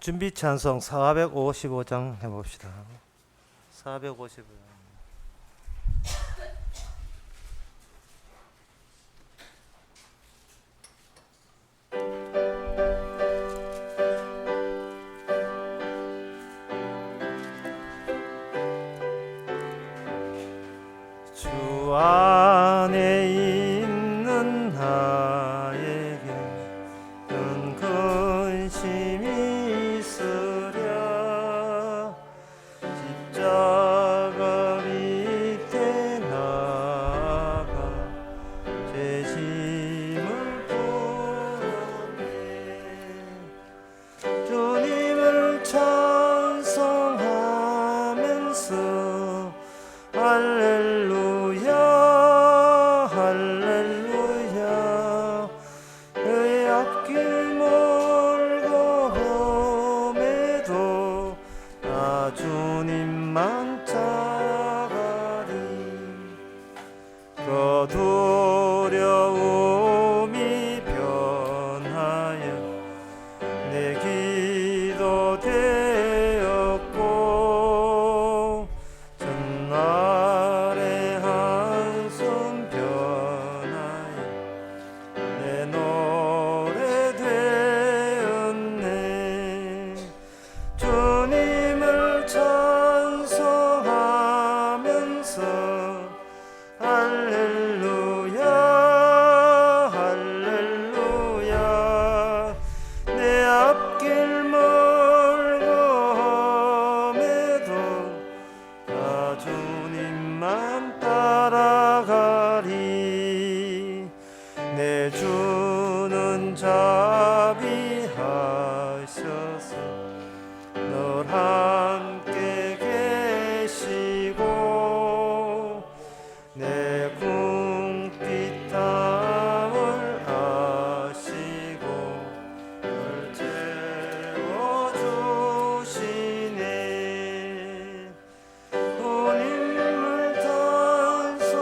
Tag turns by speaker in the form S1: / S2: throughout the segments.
S1: 준비 찬송 455장 해봅시다. 455장. 주 안에 있는 나에게 큰 근심이 있으랴. 십자가 밑에 나가 제 짐을 부르네. 주님을 찬송하면서 할렐루야 할렐루야. 내 앞길 멀고 험해도 나 주님만 따라가리. 그 두려움이 변하여 내 기도 되었고 전날의 한숨 변하여 내 노래 되었네. 주님을 찬송하면서 할렐루야 할렐루야. 내 앞길 멀고 험해도 나 주님만 따라가리. 내 주는 자비하셔서 늘 함께 계시고 내 궁핍 담을 아시고 늘 채워주시네. 주님을 찬송하면서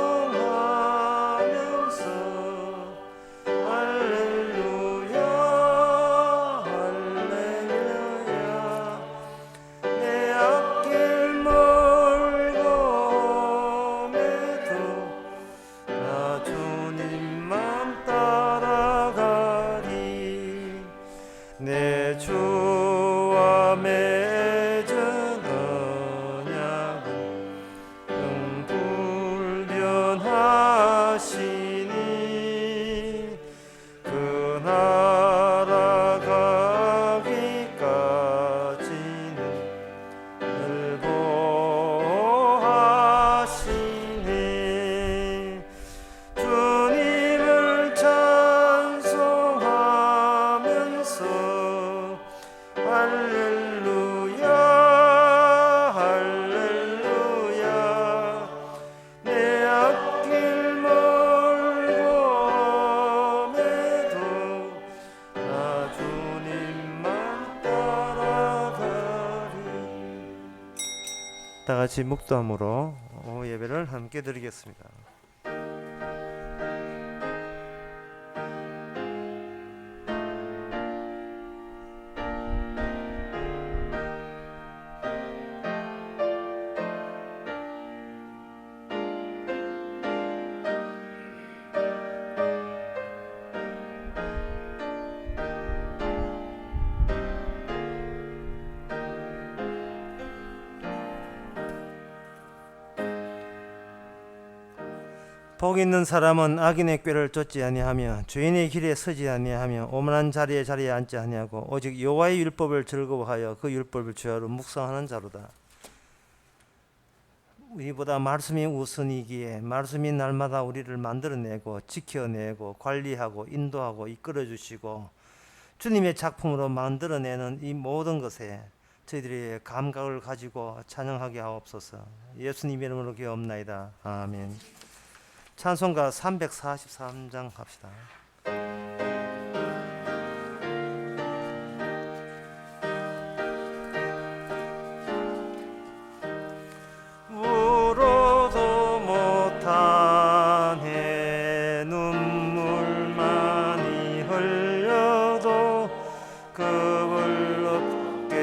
S1: 할렐루야 할렐루야. 내 앞길 멀고 험해도 나 주님만 따라가리. 내 주와 맺은 언약은 영불변하시니 그 나라 가기까지는 늘 보호하시네. 주님을 찬송하면서 할렐루야 할렐루야. 내 앞길 멀고 험해도 나 주님만 따라가리. 다 같이 묵도함으로 예배를 함께 드리겠습니다. 복 있는 사람은 악인의 꾀를 쫓지 아니하며 죄인의 길에 서지 아니하며 오만한 자리에 앉지 아니하고 오직 여호와의 율법을 즐거워하여 그 율법을 주야로 묵상하는 자로다. 우리보다 말씀이 우선이기에 말씀이 날마다 우리를 만들어내고 지켜내고 관리하고 인도하고 이끌어주시고 주님의 작품으로 만들어내는 이 모든 것에 저희들이 감각을 가지고 찬양하게 하옵소서. 예수님 이름으로 기도옵나이다. 아멘. 찬송가 343장 합시다. 울어도 못한 해 눈물 많이 흘려도 겁을 없게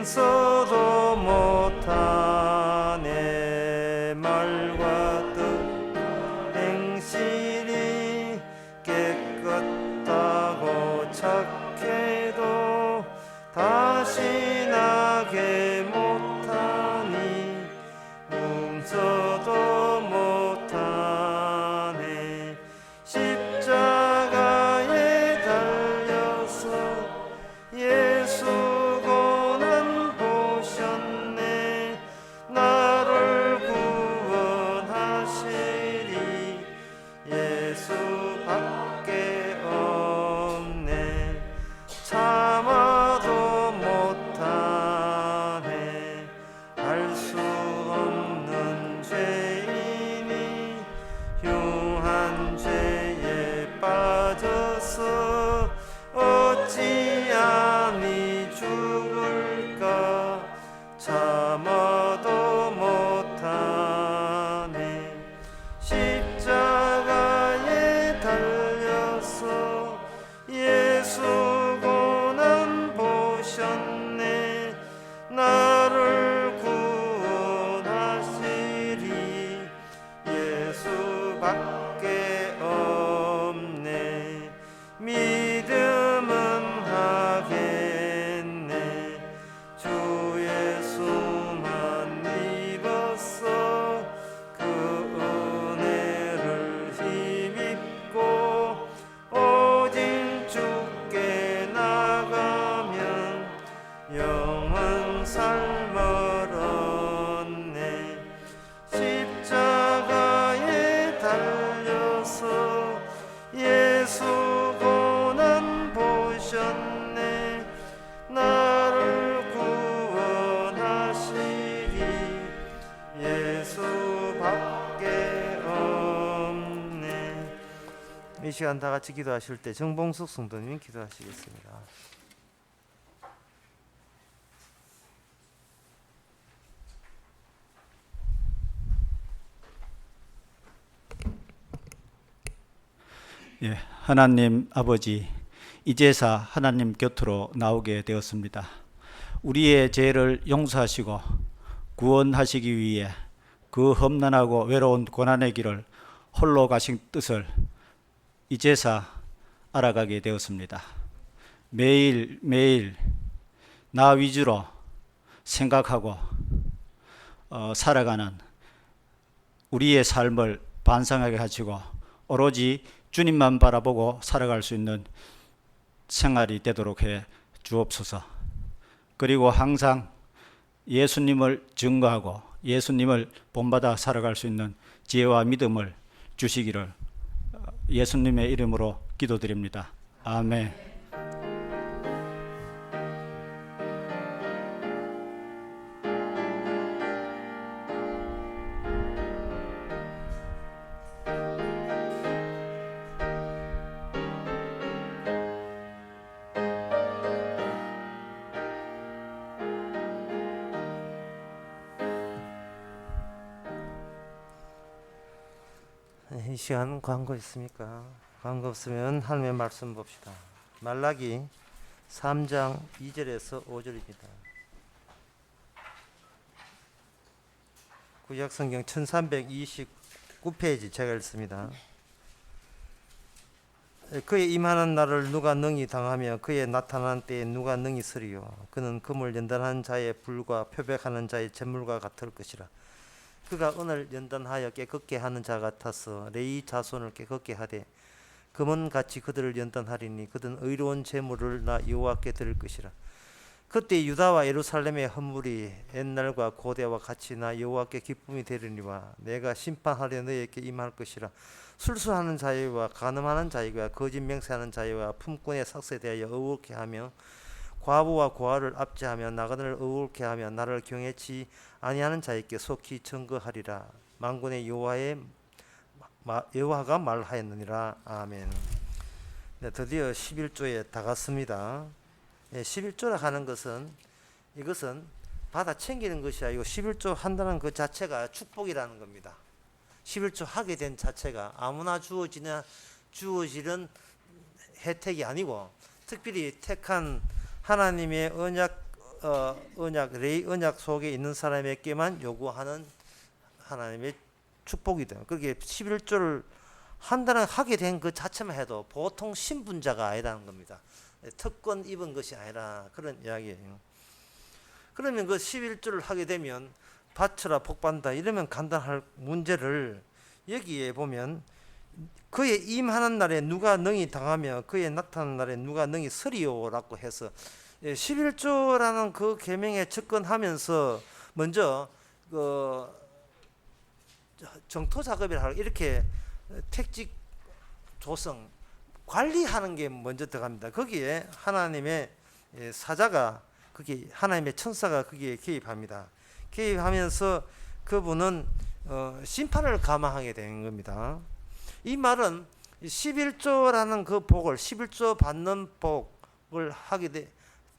S1: 용서도 못하네 말과 뜻 행실이 깨끗하고 착해도 다시 나게 못하니 용서도 못하네 십자가에 달려서 예수 고난 보셨네 나를 구원하시리 예수밖에 없네 참아도 못하네 알 수 없는 죄인이 흉한 죄에 빠져서 어찌하니 죽을까 참아도 못하네 십자가에 달려서 예수 고난 보셨네 나를 구원하시리 예수밖에 없네 믿음은 하겠네 주 예수만 믿었어 그 은혜를 힘입고 오직 주께 나가면 영원 삶을 얻네 십자가에 달려서 예수 고난 보셨네 나를 구원하시리 예수밖에 없네. 이 시간 다 같이 기도하실 때 정봉숙 성도님 기도하시겠습니다.
S2: 예, 하나님 아버지, 이제사 하나님 곁으로 나오게 되었습니다. 우리의 죄를 용서하시고 구원하시기 위해 그 험난하고 외로운 고난의 길을 홀로 가신 뜻을 이제사 알아가게 되었습니다. 매일매일 나 위주로 생각하고 살아가는 우리의 삶을 반성하게 하시고 오로지 주님만 바라보고 살아갈 수 있는 생활이 되도록 해 주옵소서. 그리고 항상 예수님을 증거하고 예수님을 본받아 살아갈 수 있는 지혜와 믿음을 주시기를 예수님의 이름으로 기도드립니다. 아멘.
S1: 이 시간 광고 있습니까? 광고 없으면 하나님의 말씀 봅시다. 말라기 3장 2절에서 5절입니다. 구약성경 1329페이지 제가 읽습니다. 그의 임하는 날을 누가 능히 당하며 그의 나타난 때에 누가 능히 서리요. 그는 금을 연단하는 자의 불과 표백하는 자의 잿물과 같을 것이라. 그가 은을 연단하여 깨끗게 하는 자 같아서 레위 자손을 깨끗게 하되 금은같이 그들을 연단하리니 그들은 의로운 제물을 나 여호와께 드릴 것이라. 그때 유다와 예루살렘의 헌물이 옛날과 고대와 같이 나 여호와께 기쁨이 되리니와 내가 심판하려 너희에게 임할 것이라. 술수하는 자유와 간음하는 자유와 거짓 맹세하는 자유와 품꾼의 삭스에 대하여 의롭게 하며 과부와 고아를 압제하며 나그네를 의롭게 하며 나를 경외치 아니하는 자에게 속히 증거하리라. 만군의 여호와가 말하였느니라. 아멘. 네, 드디어 11조에 다 갔습니다. 11조라 하는 것은 이것은 받아 챙기는 것이 아니고 11조 한다는 그 자체가 축복이라는 겁니다. 11조 하게 된 자체가 아무나 주어지는 혜택이 아니고 특별히 택한 하나님의 언약 언약, 레위 언약 속에 있는 사람에게만 요구하는 하나님의 축복이다. 그렇게 11조를 한다는 하게 된 그 자체만 해도 보통 신분자가 아니라는 겁니다. 특권 입은 것이 아니라 그런 이야기예요. 그러면 그 11조를 하게 되면 바쳐라 복받는다 이러면 간단할 문제를 여기에 보면 그의 임하는 날에 누가 능히 당하며 그의 나타나는 날에 누가 능히 서리오라고 해서 11조라는 그 계명에 접근하면서 먼저 그 정토 작업이라 하고 이렇게 택지 조성 관리하는 게 먼저 들어갑니다. 거기에 하나님의 사자가 거기 하나님의 천사가 거기에 개입합니다. 개입하면서 그분은 심판을 감화하게 되는 겁니다. 이 말은 11조라는 그 복을 11조 받는 복을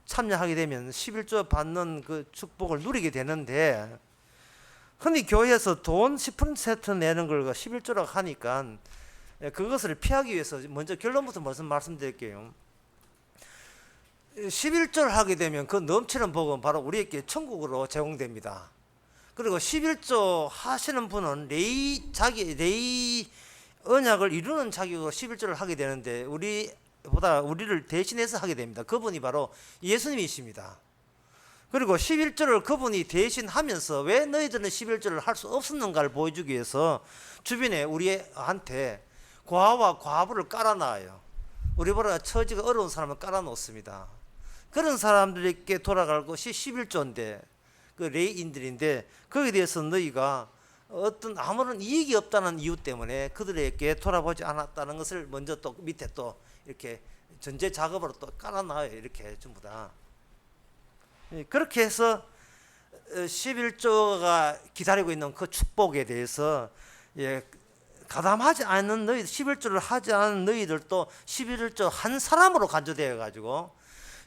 S1: 참여하게 되면 11조 받는 그 축복을 누리게 되는데 흔히 교회에서 돈 10% 내는 걸 11조라고 하니까 그것을 피하기 위해서 먼저 결론부터 말씀드릴게요. 11조를 하게 되면 그 넘치는 복은 바로 우리에게 천국으로 제공됩니다. 그리고 11조 하시는 분은 레위 언약을 이루는 자격으로 11조를 하게 되는데 우리를 대신해서 하게 됩니다. 그분이 바로 예수님이십니다. 그리고 11조를 그분이 대신하면서 왜 너희들은 11조를 할 수 없었는가를 보여주기 위해서 주변에 우리한테 과와 과부를 깔아놔요. 우리보다 처지가 어려운 사람을 깔아놓습니다. 그런 사람들에게 돌아갈 것이 11조인데 그 레위인들인데 거기에 대해서 너희가 어떤 아무런 이익이 없다는 이유 때문에 그들에게 돌아보지 않았다는 것을 먼저 또 밑에 또 이렇게 전제 작업으로 또 깔아놔요. 이렇게 전부 다. 그렇게 해서 11조가 기다리고 있는 그 축복에 대해서 가담하지 않는 너희 11조를 하지 않은 너희들도 11조 한 사람으로 간주되어 가지고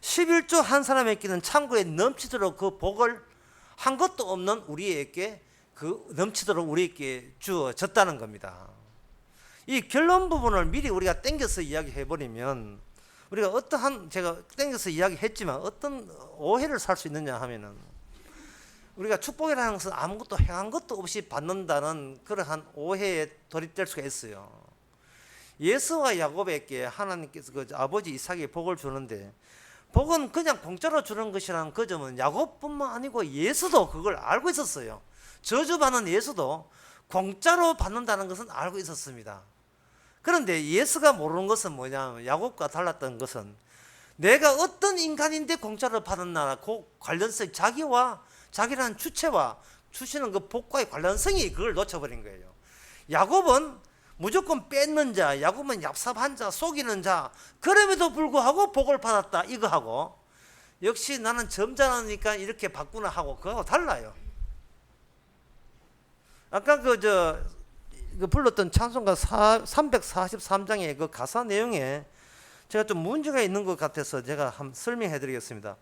S1: 11조 한 사람에게는 창고에 넘치도록 그 복을 한 것도 없는 우리에게 그 넘치도록 우리에게 주어졌다는 겁니다. 이 결론 부분을 미리 우리가 땡겨서 이야기해 버리면 우리가 어떠한 제가 땡겨서 이야기했지만 어떤 오해를 살 수 있느냐 하면은 우리가 축복이라는 것은 아무것도 행한 것도 없이 받는다는 그러한 오해에 돌입될 수가 있어요. 예수와 야곱에게 하나님께서 그 아버지 이삭에게 복을 주는데 복은 그냥 공짜로 주는 것이라는 그 점은 야곱뿐만 아니고 예수도 그걸 알고 있었어요. 저주받는 예수도 공짜로 받는다는 것은 알고 있었습니다. 그런데 예수가 모르는 것은 뭐냐면 야곱과 달랐던 것은 내가 어떤 인간인데 공짜로 받았나 그 관련성 자기라는 주체와 주시는 그 복과의 관련성이 그걸 놓쳐버린 거예요. 야곱은 무조건 뺏는 자, 야곱은 얍삽한 자, 속이는 자, 그럼에도 불구하고 복을 받았다 이거 하고 역시 나는 점잖으니까 이렇게 받구나 하고 그거하고 달라요. 아까 그 불렀던 찬송가 343장의 그 가사 내용에 제가 좀 문제가 있는 것 같아서 제가 한번 설명해 드리겠습니다.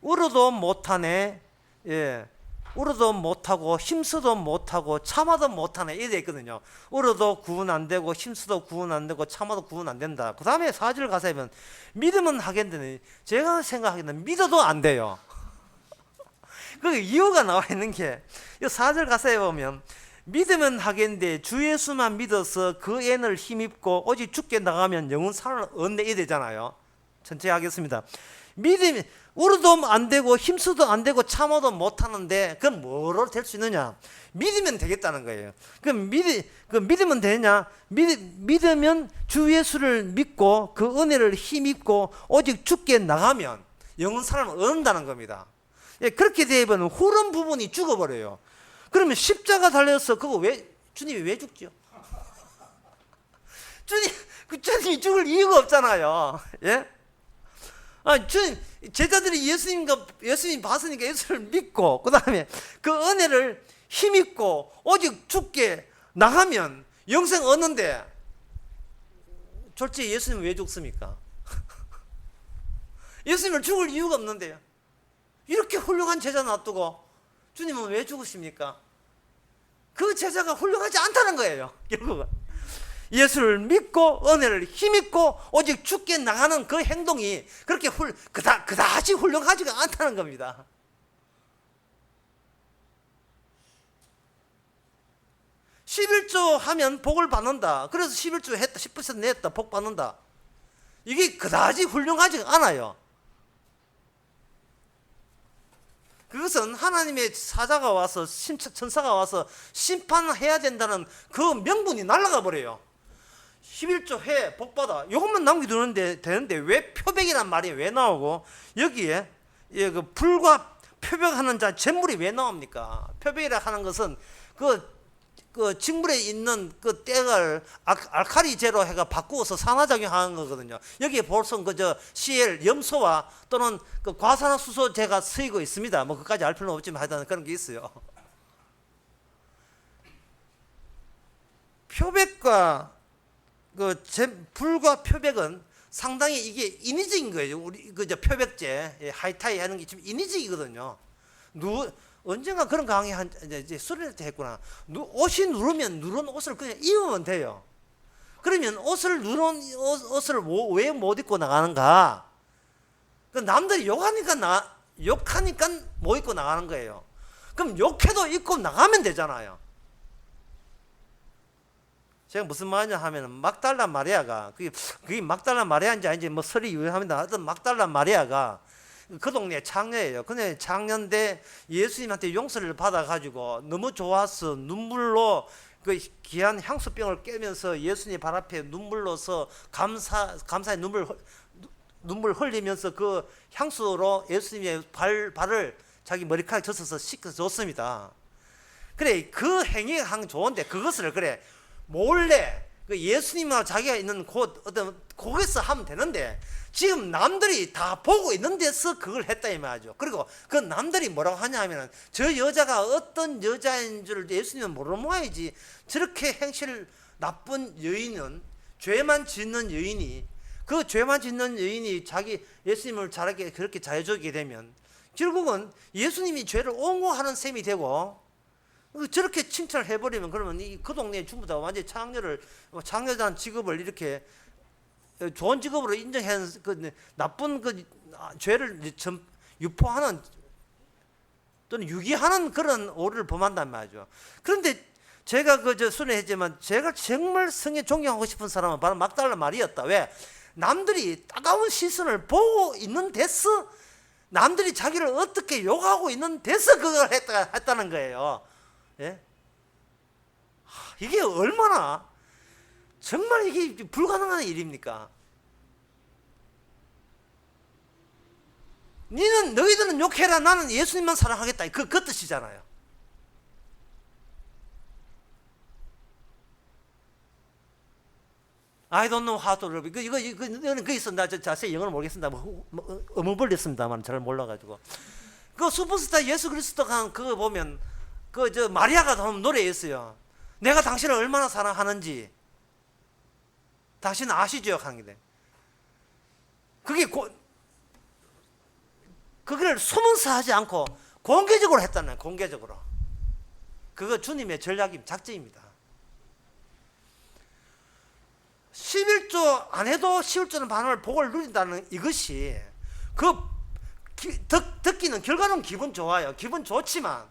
S1: 울어도 못하네, 울어도 못하고 힘써도 못하고 참아도 못하네 이래 있거든요. 울어도 구원 안 되고 힘써도 구원 안 되고 참아도 구원 안 된다. 그 다음에 4절 가사에 보면 믿으면 하겠는데 제가 생각하기에는 믿어도 안 돼요. 그 이유가 나와 있는 게 이 4절 가사에 보면 믿으면 하겠는데 주 예수만 믿어서 그 애를 힘입고 오직 죽게 나가면 영원 살을 얻네 이 되잖아요. 천천히 하겠습니다. 믿음이 울어도 안 되고 힘써도 안 되고 참아도 못 하는데 그건 뭐로 될 수 있느냐? 믿으면 되겠다는 거예요. 그럼 믿으면 되냐? 믿으면 주 예수를 믿고 그 은혜를 힘입고 오직 죽게 나가면 영원 살을 얻는다는 겁니다. 그렇게 되면 후른 부분이 죽어버려요. 그러면 십자가 달려서 그거 주님이 왜 죽죠? 주님이 죽을 이유가 없잖아요. 예? 제자들이 예수님 봤으니까 예수를 믿고, 그 다음에 그 은혜를 힘입고, 오직 죽게 나가면 영생 얻는데, 솔직히 예수님은 왜 죽습니까? 예수님을 죽을 이유가 없는데요. 이렇게 훌륭한 제자 놔두고, 주님은 왜 죽으십니까? 그 제자가 훌륭하지 않다는 거예요, 결국은. 예수를 믿고 은혜를 힘입고 오직 죽게 나가는 그 행동이 그렇게 그다지 훌륭하지가 않다는 겁니다. 11조 하면 복을 받는다. 그래서 11조 했다. 10% 냈다. 복 받는다. 이게 그다지 훌륭하지 않아요. 그것은 하나님의 사자가 와서 천사가 와서 심판해야 된다는 그 명분이 날아가 버려요. 11조 해 복받아 이것만 남겨두는데 되는데 왜 표백이란 말이 왜 나오고 여기에 그 불과 표백하는 자 재물이 왜 나옵니까? 표백이라 하는 것은 그 직물에 있는 그 때를 알칼리제로 해가 바꾸어서 산화작용하는 거거든요. 여기에 보통 그저 CL 염소와 또는 그 과산화수소제가 쓰이고 있습니다. 뭐 그까지 알 필요는 없지만 하여튼 그런 게 있어요. 표백과 불과 표백은 상당히 이게 인위적인 거예요. 우리 그저 표백제 하이타이 하는 게 지금 인위적이거든요. 언젠가 그런 강의 이제 수련회 때 했구나. 옷이 누르면 누른 옷을 그냥 입으면 돼요. 그러면 누른 옷을 왜 못 입고 나가는가? 그 남들이 욕하니까 못 입고 나가는 거예요. 그럼 욕해도 입고 나가면 되잖아요. 제가 무슨 말이냐 하면은 막달라 마리아가 그게 막달라 마리아인지 아닌지 뭐 설이 유효합니다. 하여튼 막달라 마리아가 그 동네 창녀예요. 근데 창녀인데 예수님한테 용서를 받아가지고 너무 좋아서 눈물로 그 귀한 향수병을 깨면서 예수님 발 앞에 눈물로서 감사의 눈물 흘리면서 그 향수로 예수님의 발을 자기 머리카락에 젖어서 씻겨줬습니다. 그래 그 행위가 좋은데 그것을 그래 몰래 그 예수님하고 자기가 있는 곳에서 하면 되는데 지금 남들이 다 보고 있는 데서 그걸 했다 이 말이죠. 그리고 그 남들이 뭐라고 하냐 하면은 저 여자가 어떤 여자인 줄 예수님은 모르는 모양이지 저렇게 행실 나쁜 여인은 죄만 짓는 여인이 그 죄만 짓는 여인이 자기 예수님을 잘하게 그렇게 잘해주게 되면 결국은 예수님이 죄를 옹호하는 셈이 되고 저렇게 칭찬을 해버리면 그러면 그 동네에 전부 다 완전히 창녀자는 직업을 이렇게 좋은 직업으로 인정한 그 나쁜 그 죄를 유포하는 또는 유기하는 그런 오류를 범한단 말이죠. 그런데 제가 순회했지만 제가 정말 성에 존경하고 싶은 사람은 바로 막달라 마리아였다. 왜? 남들이 따가운 시선을 보고 있는 데서 남들이 자기를 어떻게 욕하고 있는 데서 그걸 했다는 거예요. 예? 이게 얼마나 정말 이게 불가능한 일입니까? 너희들은 욕해라 나는 예수님만 사랑하겠다 그 뜻이잖아요. I don't know how to love 이거 있어. 나 자세히 영어를 모르겠습니다. 어물벌렸습니다만 잘 몰라가지고 그 슈퍼스타 예수 그리스도가 그거 보면 마리아가 노래했어요. 내가 당신을 얼마나 사랑하는지 당신은 아시죠? 하는 게 그걸 소문서 하지 않고 공개적으로 했다는 공개적으로. 그거 주님의 전략입니다. 작전입니다. 11조 안 해도 11조는 반을 복을 누린다는 이것이 듣기는 결과는 기분 좋아요. 기분 좋지만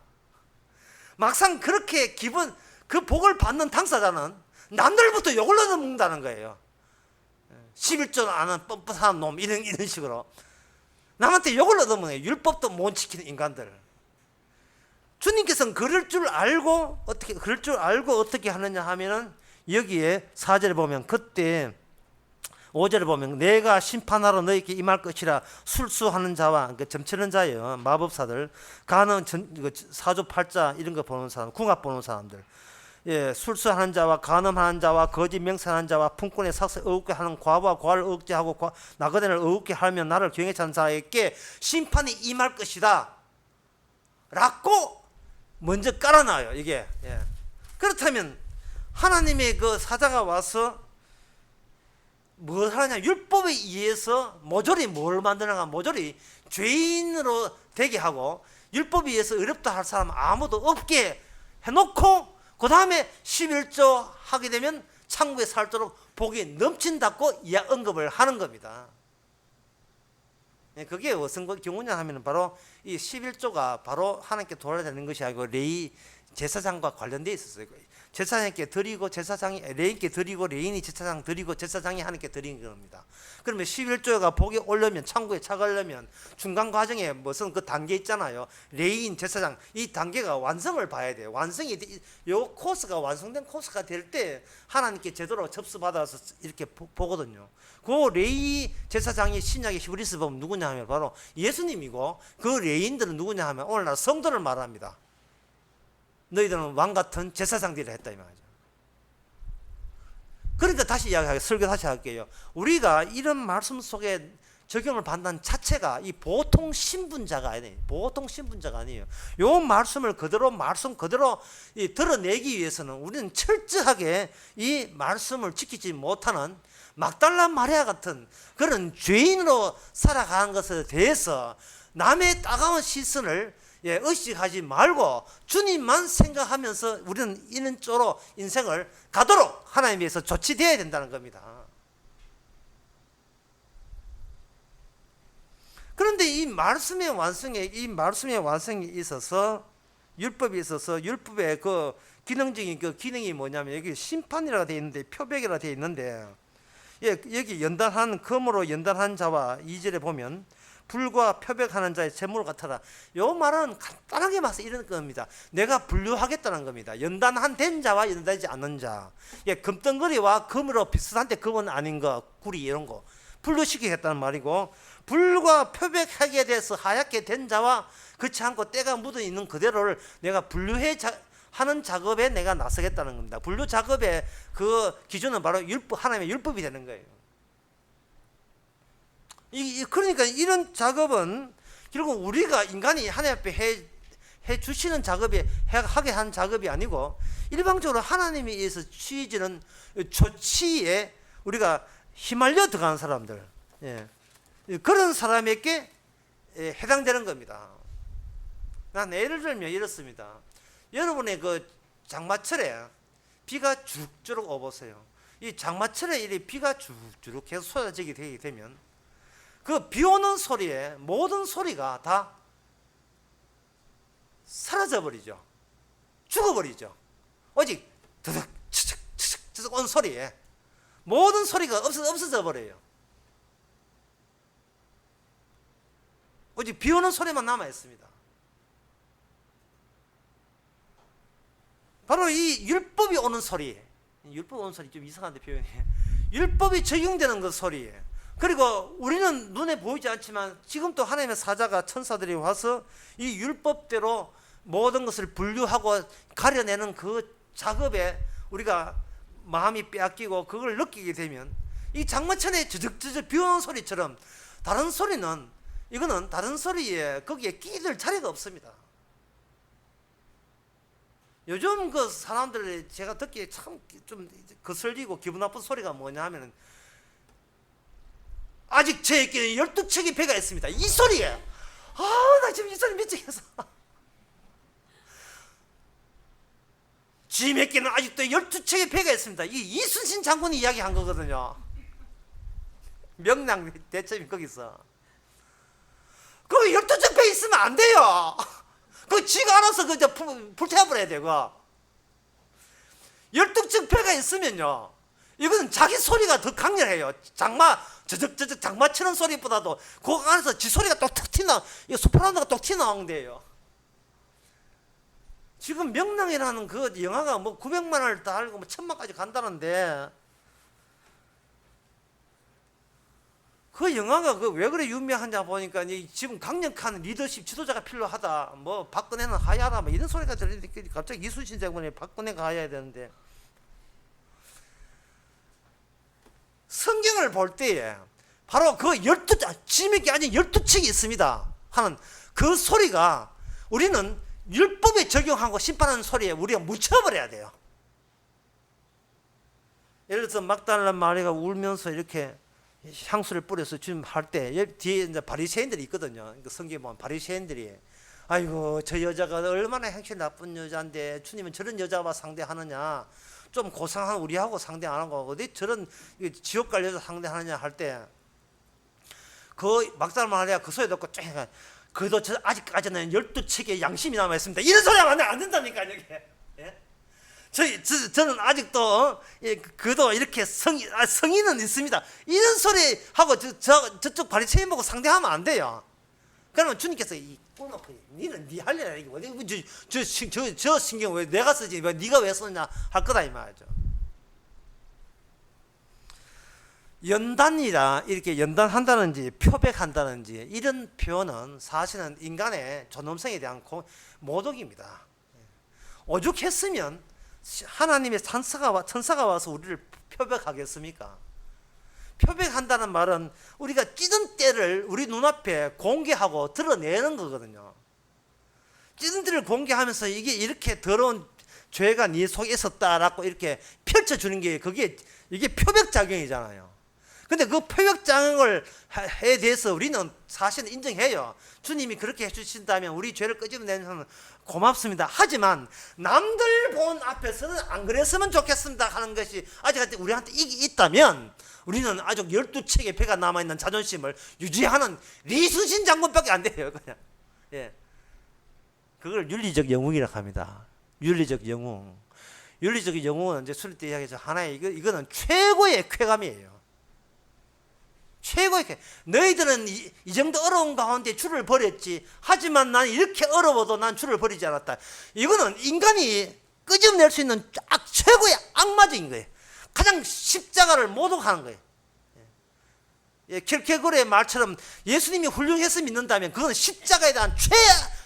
S1: 막상 그렇게 그 복을 받는 당사자는 남들부터 욕을 얻어먹는다는 거예요. 11조 아는 뻔뻔한 놈 이런 식으로 남한테 욕을 얻어먹어요. 율법도 못 지키는 인간들. 주님께서는 그럴 줄 알고 어떻게 하느냐 하면은 여기에 4절에 보면 그때 5절에 보면 내가 심판하러 너희에게 임할 것이라 술수하는 자와 그러니까 점치는 자예요. 마법사들 가는 사주팔자 이런 거 보는 사람 궁합 보는 사람들 술수하는 자와 간음하는 자와 거짓 명세하는 자와 품꾼의 삭슬 어둡게 하는 과부와 과를 억제하고 나그네를 어둡게 하면 나를 경외하는 자에게 심판이 임할 것이다 라고 먼저 깔아놔요. 이게 그렇다면 하나님의 그 사자가 와서 뭘 하냐 율법에 의해서 모조리 뭘 만드는가 모조리 죄인으로 되게 하고 율법에 의해서 어렵다 할 사람 아무도 없게 해놓고 그 다음에 11조 하게 되면 천국에 살도록 복이 넘친다고 언급을 하는 겁니다. 그게 어떤 경우냐 하면 바로 이 11조가 바로 하나님께 돌아야 되는 것이 아니고 레위 제사장과 관련돼 있었어요. 제사장께 드리고 제사장이 레인께 드리고 레인이 제사장 드리고 제사장이 하나님께 드리는 겁니다. 그러면 11조가 복이 오려면 창고에 차가려면 중간 과정에 무슨 그 단계 있잖아요. 레인 제사장 이 단계가 완성을 봐야 돼요. 완성이 요 코스가 완성된 코스가 될 때 하나님께 제대로 접수받아서 이렇게 보거든요. 그 레이 제사장이 신약의 히브리서 보면 누구냐 하면 바로 예수님이고 그 레인들은 누구냐 하면 오늘날 성도를 말합니다. 너희들은 왕 같은 제사장들이라 했다 이 말이죠. 그러니까 다시 설교 다시 할게요. 우리가 이런 말씀 속에 적용을 받는 자체가 이 보통 신분자가 아니에요. 보통 신분자가 아니에요. 요 말씀을 그대로 말씀 그대로 드러내기 위해서는 우리는 철저하게 이 말씀을 지키지 못하는 막달라 마리아 같은 그런 죄인으로 살아가는 것에 대해서 남의 따가운 시선을 의식하지 말고 주님만 생각하면서 우리는 이런 쪽으로 인생을 가도록 하나님에 의해서 조치되어야 된다는 겁니다. 그런데 이 말씀의 완성에 있어서 율법에 있어서 율법의 그 기능적인 그 기능이 뭐냐면 여기 심판이라고 되어 있는데 표백이라고 되어 있는데 여기 연단한 검으로 연단한 자와 2절에 보면 불과 표백하는 자의 재물 같아라. 요 말은 간단하게 봐서 이런 겁니다. 내가 분류하겠다는 겁니다. 연단한 된 자와 연단되지 않는 자. 금덩어리와 금으로 비슷한데 금은 아닌 거, 구리 이런 거 분류시키겠다는 말이고, 불과 표백하게 돼서 하얗게 된 자와 그렇지 않고 때가 묻어 있는 그대로를 내가 하는 작업에 내가 나서겠다는 겁니다. 분류 작업의 그 기준은 바로 하나님의 율법이 되는 거예요. 그러니까 이런 작업은 결국 우리가 인간이 하나님 앞에 해 주시는 작업이 하게 한 작업이 아니고 일방적으로 하나님에 의해서 취해지는 조치에 우리가 휘말려 들어가는 사람들, 그런 사람에게 해당되는 겁니다. 난 예를 들면 이렇습니다. 여러분의 그 장마철에 비가 주룩주룩 오보세요. 이 장마철에 이 비가 주룩주룩 계속 쏟아지게 되게 되면 그 비 오는 소리에 모든 소리가 다 사라져 버리죠. 죽어버리죠. 오직 드득 치득 치득 치득 온 소리에 모든 소리가 없어져 버려요. 오직 비 오는 소리만 남아 있습니다. 바로 이 율법이 오는 소리, 율법이 오는 소리 좀 이상한데 표현이, 율법이 적용되는 그 소리. 그리고 우리는 눈에 보이지 않지만 지금 또 하나님의 사자가 천사들이 와서 이 율법대로 모든 것을 분류하고 가려내는 그 작업에 우리가 마음이 빼앗기고 그걸 느끼게 되면 이 장마철에 저적저적 비 오는 소리처럼 다른 소리는 이거는 다른 소리에 거기에 끼들 자리가 없습니다. 요즘 그 사람들 제가 듣기에 참 좀 거슬리고 기분 나쁜 소리가 뭐냐 하면은 아직 저에게는 12척의 배가 있습니다. 이 소리에 나 지금 이 소리 미치겠어. 주님에게는 아직도 12척의 배가 있습니다. 이 이순신 장군이 이야기한 거거든요. 명량 대첩이 거기서. 거기 12척 배 있으면 안 돼요. 그 지가 알아서 그저 불태워버려야 되고. 12척 배가 있으면요, 이거는 자기 소리가 더 강렬해요. 저적 장마 치는 소리보다도 그 안에서 지 소리가 똑 튀나, 이 소프라노가 똑 튀나온대요. 지금 명랑이라는 그 영화가 뭐 900만 원을 달고 뭐 1000만까지 간다는데, 그 영화가 그 왜 그래 유명한지 보니까 지금 강력한 리더십 지도자가 필요하다. 뭐 박근혜는 하야라 뭐 이런 소리가 들리니까 갑자기 이순신 장군이 박근혜가 하야야 되는데, 성경을 볼 때에 바로 그 12척이 아닌 12척이 있습니다 하는 그 소리가 우리는 율법에 적용하고 심판하는 소리에 우리가 묻혀버려야 돼요. 예를 들어서 막달라 마리아가 울면서 이렇게 향수를 뿌려서 주님 할 때 뒤에 이제 바리새인들이 있거든요. 성경에 보면 바리새인들이 아이고 저 여자가 얼마나 행실 나쁜 여자인데 주님은 저런 여자와 상대하느냐, 좀 고상한 우리하고 상대 안 하고 어디 저런 지옥 갈 여자 상대하느냐 할 때 그 막달라 마리아 그 소리 듣고 쫙 그래도 아직까지는 12척의 양심이 남아있습니다. 이런 소리 하면 안 된다니까요. 이게. 예? 저는 아직도 그도 이렇게 성의는 있습니다. 이런 소리 하고 저쪽 바리새인 보고 상대하면 안 돼요. 그러면 주님께서 이 꼴놓고 니는 네 할 일이야. 저 신경 왜 내가 쓰지? 왜 네가 왜 쓰냐 할 거다 이 말이죠. 연단이라 이렇게 연단한다든지 표백한다든지 이런 표현은 사실은 인간의 존엄성에 대한 모독입니다. 오죽했으면 하나님의 천사가 와서 우리를 표백하겠습니까? 표백한다는 말은 우리가 찌든 때를 우리 눈앞에 공개하고 드러내는 거거든요. 찌든 때를 공개하면서 이게 이렇게 더러운 죄가 네 속에 있었다라고 이렇게 펼쳐주는 게 이게 표백작용이잖아요. 근데 그 표백작용을 에 대해서 우리는 사실은 인정해요. 주님이 그렇게 해주신다면 우리 죄를 끄집어내는 고맙습니다. 하지만 남들 본 앞에서는 안 그랬으면 좋겠습니다 하는 것이 아직 우리한테 있다면 우리는 아직 12척의 배가 남아있는 자존심을 유지하는 리수신 장군밖에 안 돼요. 그냥. 예. 그걸 윤리적 영웅이라고 합니다. 윤리적 영웅. 윤리적 영웅은 이제 수리 때 이야기해서 하나의 이거는 최고의 쾌감이에요. 최고의 너희들은 이 정도 어려운 가운데 주를 버렸지. 하지만 난 이렇게 어려워도 난 주를 버리지 않았다. 이거는 인간이 끄집어낼 수 있는 딱 최고의 악마적인 거예요. 가장 십자가를 모독하는 거예요. 예, 킬케고르의 말처럼 예수님이 훌륭해서 믿는다면 그건 십자가에 대한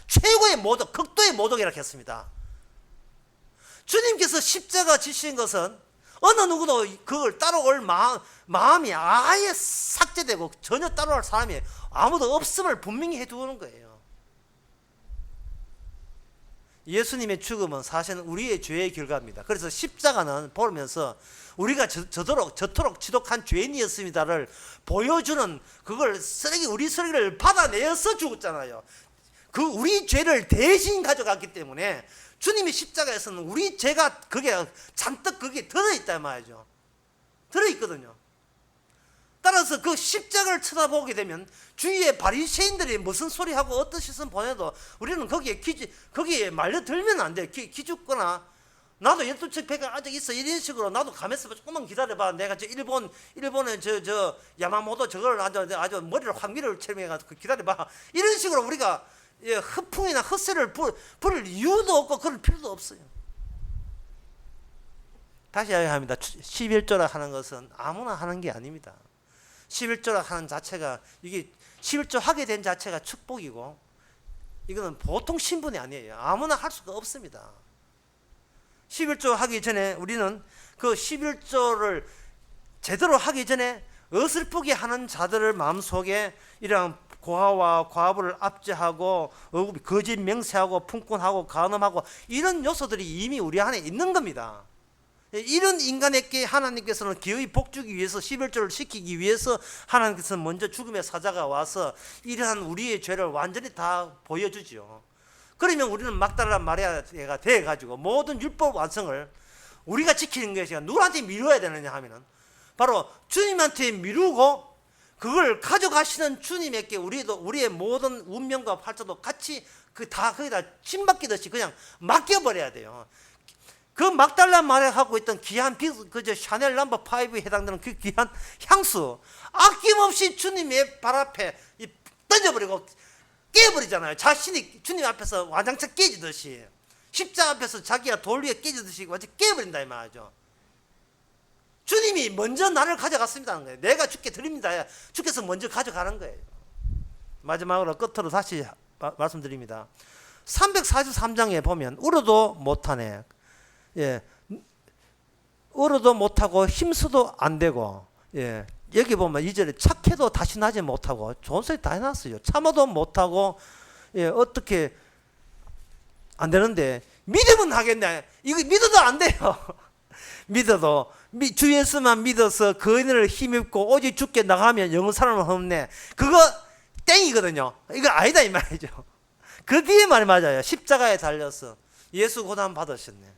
S1: 최고의 모독, 극도의 모독이라고 했습니다. 주님께서 십자가 지신 것은 어느 누구도 그걸 따라올 마음이 아예 삭제되고 전혀 따라올 사람이 아무도 없음을 분명히 해두는 거예요. 예수님의 죽음은 사실은 우리의 죄의 결과입니다. 그래서 십자가는 보면서 우리가 저토록 지독한 죄인이었습니다를 보여주는 그걸 우리 쓰레기를 받아내어서 죽었잖아요. 그 우리 죄를 대신 가져갔기 때문에 주님의 십자가에서는 우리 죄가 잔뜩 거기에 들어있단 말이죠. 들어있거든요. 따라서 그 십자가를 쳐다보게 되면 주위의 바리새인들이 무슨 소리하고 어떤 시선 보내도 우리는 거기에 말려들면 안 돼요. 기죽거나 나도 12척 배가 아직 있어 이런 식으로 나도 가면서 조금만 기다려봐. 내가 일본의 저 야마모토 저걸 아주 머리를 확 밀어채면서 기다려봐. 이런 식으로 우리가 허풍이나 헛소리를 부릴 이유도 없고 그럴 필요도 없어요. 다시 이야기합니다. 11조라 하는 것은 아무나 하는 게 아닙니다. 11조라 하는 자체가 이게 11조 하게 된 자체가 축복이고 이거는 보통 신분이 아니에요. 아무나 할 수가 없습니다. 11조 하기 전에 우리는 그 11조를 제대로 하기 전에 어설프게 하는 자들을 마음속에 이런 고아와 과부를 압제하고 거짓 맹세하고 풍권하고 간음하고 이런 요소들이 이미 우리 안에 있는 겁니다. 이런 인간에게 하나님께서는 기어이 복주기 위해서 11조를 시키기 위해서 하나님께서는 먼저 죽음의 사자가 와서 이러한 우리의 죄를 완전히 다 보여주죠. 그러면 우리는 막달라 마리아가 돼가지고 모든 율법 완성을 우리가 지키는 것이 누구한테 미루어야 되느냐 하면은 바로 주님한테 미루고 그걸 가져가시는 주님에게 우리의 모든 운명과 팔자도 같이 다 거기다 침박기듯이 그냥 맡겨버려야 돼요. 그 막달라 마리아하고 있던 귀한 샤넬 넘버 5에 해당되는 그 귀한 향수 아낌없이 주님의 발 앞에 던져버리고 깨버리잖아요. 자신이 주님 앞에서 완장차 깨지듯이 십자가 앞에서 자기가 돌 위에 깨지듯이 완전 깨버린다 이 말이죠. 주님이 먼저 나를 가져갔습니다. 내가 주께 드립니다. 주께서 먼저 가져가는 거예요. 마지막으로 끝으로 다시 말씀드립니다. 343장에 보면 울어도 못하네. 예, 울어도 못하고 힘써도 안 되고, 예, 여기 보면 2절에 착해도 다시 나지 못하고 좋은 소리 다 해놨어요. 참아도 못하고, 예, 어떻게 안 되는데 믿으면 하겠네. 이거 믿어도 안 돼요. 믿어도 주 예수만 믿어서 그인을 힘입고 오직 주께 나가면 영원 살아남은 없네. 그거 땡이거든요. 이거 아니다 이 말이죠. 그 뒤에 말이 맞아요. 십자가에 달려서 예수 고난 받으셨네.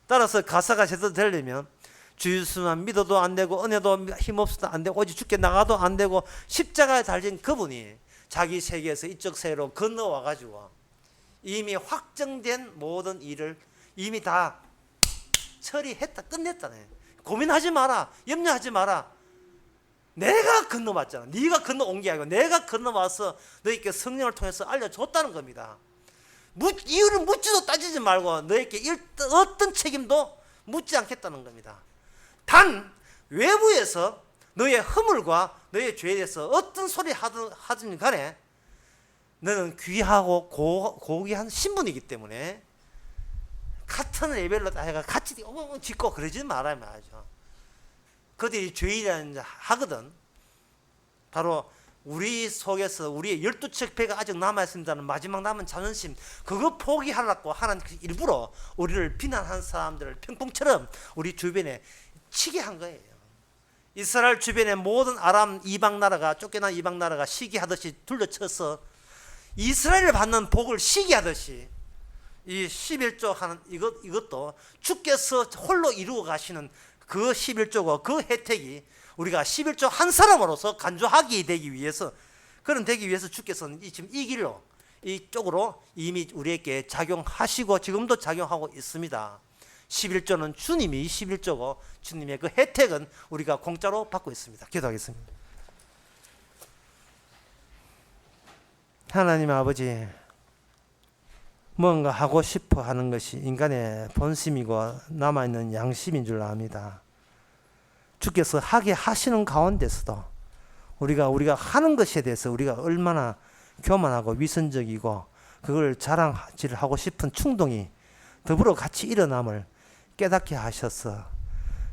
S1: 따라서 가사가 제대로 되려면 주 예수만 믿어도 안 되고 은혜도 힘없어도 안 되고 오직 주께 나가도 안 되고 십자가에 달린 그분이 자기 세계에서 이쪽 세계로 건너와 가지고 이미 확정된 모든 일을 이미 다 처리했다, 끝냈다네. 고민하지 마라, 염려하지 마라. 내가 건너왔잖아. 네가 건너온 게 아니고 내가 건너와서 너희께 성령을 통해서 알려줬다는 겁니다. 이유를 묻지도 따지지 말고 너희께 어떤 책임도 묻지 않겠다는 겁니다. 단 외부에서 너의 허물과 너의 죄에 대해서 어떤 소리 하든 간에 너는 귀하고 고귀한 신분이기 때문에 같은 레벨로 다해가 같이 짓고 그러지 말아야 말이죠. 그들이 죄인이라는 하거든. 바로 우리 속에서 우리의 12척 배가 아직 남아있습니다는 마지막 남은 자존심, 그거 포기하려고 하는 일부러 우리를 비난한 사람들을 평풍처럼 우리 주변에 치게 한 거예요. 이스라엘 주변의 모든 아람 이방 나라가, 쫓겨난 이방 나라가 시기하듯이 둘러쳐서 이스라엘을 받는 복을 시기하듯이 이 11조 하는 이것도 주께서 홀로 이루어 가시는 그 11조고 그 혜택이 우리가 11조 한 사람으로서 간주하게 되기 위해서, 그런 되기 위해서 주께서는 지금 이 길로 이쪽으로 이미 우리에게 작용하시고 지금도 작용하고 있습니다. 11조는 주님이 11조고 주님의 그 혜택은 우리가 공짜로 받고 있습니다. 기도하겠습니다. 하나님 아버지, 뭔가 하고 싶어 하는 것이 인간의 본심이고 남아있는 양심인 줄 압니다. 주께서 하게 하시는 가운데서도 우리가 하는 것에 대해서 우리가 얼마나 교만하고 위선적이고 그걸 자랑질하고 싶은 충동이 더불어 같이 일어남을 깨닫게 하셔서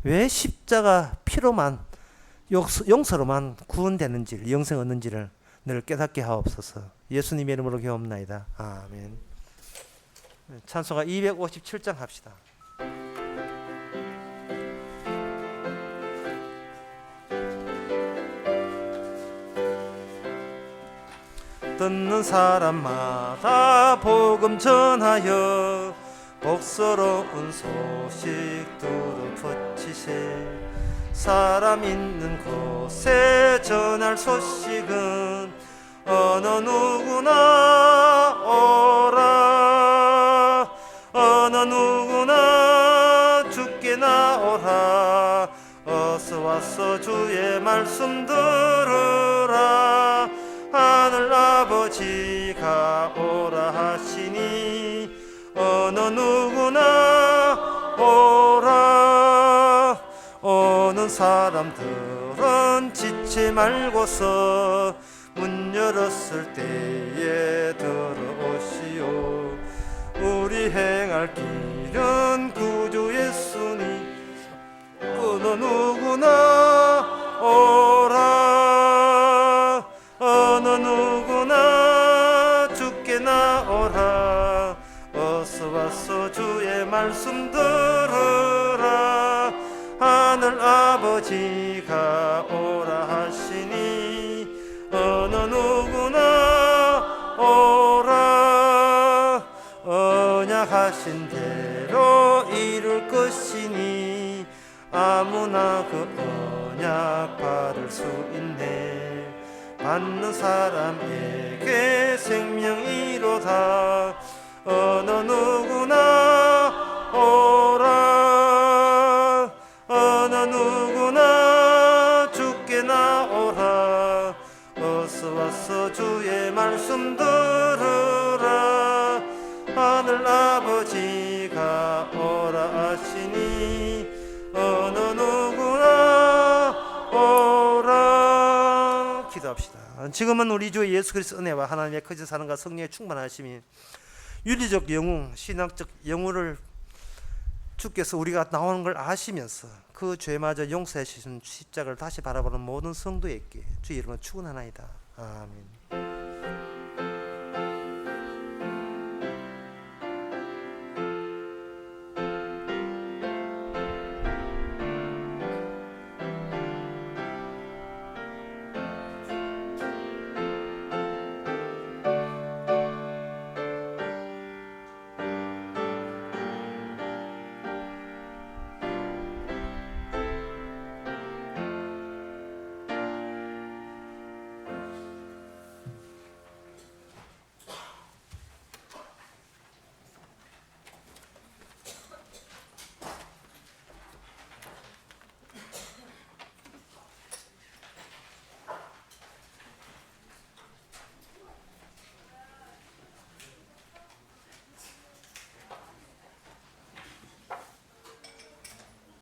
S1: 왜 십자가 피로만 용서로만 구원되는지, 영생 얻는지를 늘 깨닫게 하옵소서. 예수님의 이름으로 기도합나이다. 아멘. 찬송가 257장 합시다. 듣는 사람마다 복음 전하여 복스러운 소식 두루 퍼치세. 사람 있는 곳에 전할 소식은 어느 누구나 오라. 어느 누구나 주께 나오라. 어서 와서 주의 말씀 들으라. 하늘 아버지가 오라 하시니 어느 누구나 오라. 오는 사람들은 지치 말고서 문 열었을 때에 들어오시오. 우리 행할 길은 구주 예수니 어느 누구나 오라. 어느 누구나 주께 나오라. 어서 와서 주의 말씀 들으라. 하늘 아버지가 오라 하시니 어느 누구나 오라. 언약하신 대로 이룰 것이니 아무나 그 언약 받을 수 있네. 받는 사람에게 생명이로다. 어느 누구나 오라. 어느 누구나 주께 나오라. 어서 와서 주의 말씀 들으라. 하늘 아버지가 오라 하시니 어느 누구나 오라. 기도합시다. 지금은 우리 주 예수 그리스도 은혜와 하나님의 거짓 사랑과 성령의 충만하심이 윤리적 영웅, 신학적 영웅을 주께서 우리가 나오는 걸 아시면서 그 죄마저 용서해 주신 십자가를 다시 바라보는 모든 성도에게 주 이름으로 축원하나이다. 아멘.